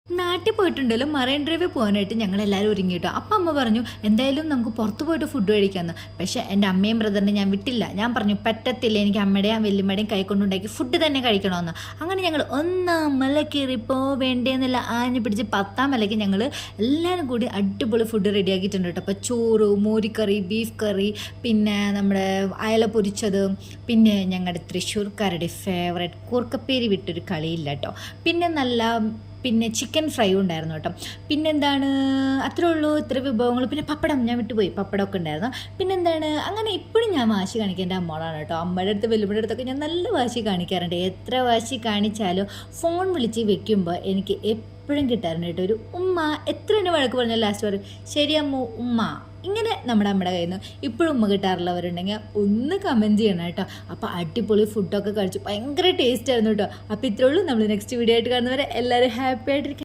നാട്ടിൽ പോയിട്ടുണ്ടല്ലോ മറൈൻ ഡ്രൈവിൽ പോകാനായിട്ട് ഞങ്ങൾ എല്ലാവരും ഒരുങ്ങി കേട്ടോ. അപ്പം അമ്മ പറഞ്ഞു എന്തായാലും നമുക്ക് പുറത്ത് പോയിട്ട് ഫുഡ് കഴിക്കാമെന്ന്. പക്ഷേ എൻ്റെ അമ്മയും ബ്രദറിനെ ഞാൻ വിട്ടില്ല. ഞാൻ പറഞ്ഞു പറ്റത്തില്ല, എനിക്ക് അമ്മയുടെയും വല്യമ്മയുടെയും കൈ കൊണ്ടുണ്ടാക്കി ഫുഡ് തന്നെ കഴിക്കണമെന്ന്. അങ്ങനെ ഞങ്ങൾ 1-ാം മല കയറി പോവേണ്ടേന്നില്ല ആഞ്ഞു പിടിച്ച് 10-ാം മലയ്ക്ക് ഞങ്ങൾ എല്ലാവരും കൂടി അടിപൊളി ഫുഡ് റെഡിയാക്കിയിട്ടുണ്ട് കേട്ടോ. അപ്പോൾ ചോറ്, മോരിക്കറി, ബീഫ് കറി, പിന്നെ നമ്മുടെ അയല പൊരിച്ചത്, പിന്നെ ഞങ്ങളുടെ തൃശ്ശൂർക്കാരുടെ ഫേവറേറ്റ് കൂർക്കപ്പേരി വിട്ടൊരു കളിയില്ല കേട്ടോ. പിന്നെ ചിക്കൻ ഫ്രൈ ഉണ്ടായിരുന്നു കേട്ടോ. പിന്നെന്താണ്, അത്രേ ഉള്ളൂ, ഇത്ര വിഭവങ്ങൾ. പിന്നെ പപ്പടം ഞാൻ വിട്ടുപോയി, പപ്പടമൊക്കെ ഉണ്ടായിരുന്നു. പിന്നെന്താണ്, അങ്ങനെ ഇപ്പോഴും ഞാൻ വാശി കാണിക്കുക എൻ്റെ അമ്മോടാണ് കേട്ടോ. അമ്മയുടെ അടുത്ത് വല്യമ്മയുടെ അടുത്തൊക്കെ ഞാൻ നല്ല വാശി കാണിക്കാറുണ്ട്. എത്ര വാശി കാണിച്ചാലും ഫോൺ വിളിച്ച് വെക്കുമ്പോൾ എനിക്ക് എപ്പോഴും കിട്ടാറുണ്ട് കേട്ടോ ഒരു ഉമ്മ. എത്ര തന്നെ വഴക്ക് പറഞ്ഞാൽ ലാസ്റ്റ് പറയും ശരി അമ്മ ഉമ്മ. ഇങ്ങനെ നമ്മുടെ അമ്മയുടെ കയ്യിൽ നിന്ന് ഇപ്പോഴും ഉമ്മ കിട്ടാറുള്ളവരുണ്ടെങ്കിൽ ഒന്ന് കമൻറ്റ് ചെയ്യണം കേട്ടോ. അപ്പോൾ അടിപൊളി ഫുഡൊക്കെ കഴിച്ചു, ഭയങ്കര ടേസ്റ്റ് ആയിരുന്നു കേട്ടോ. അപ്പോൾ ഇത്രേ ഉള്ളൂ. നമ്മൾ നെക്സ്റ്റ് വീഡിയോ ആയിട്ട് കാണുന്നവരെ എല്ലാവരും ഹാപ്പി ആയിട്ടിരിക്കും.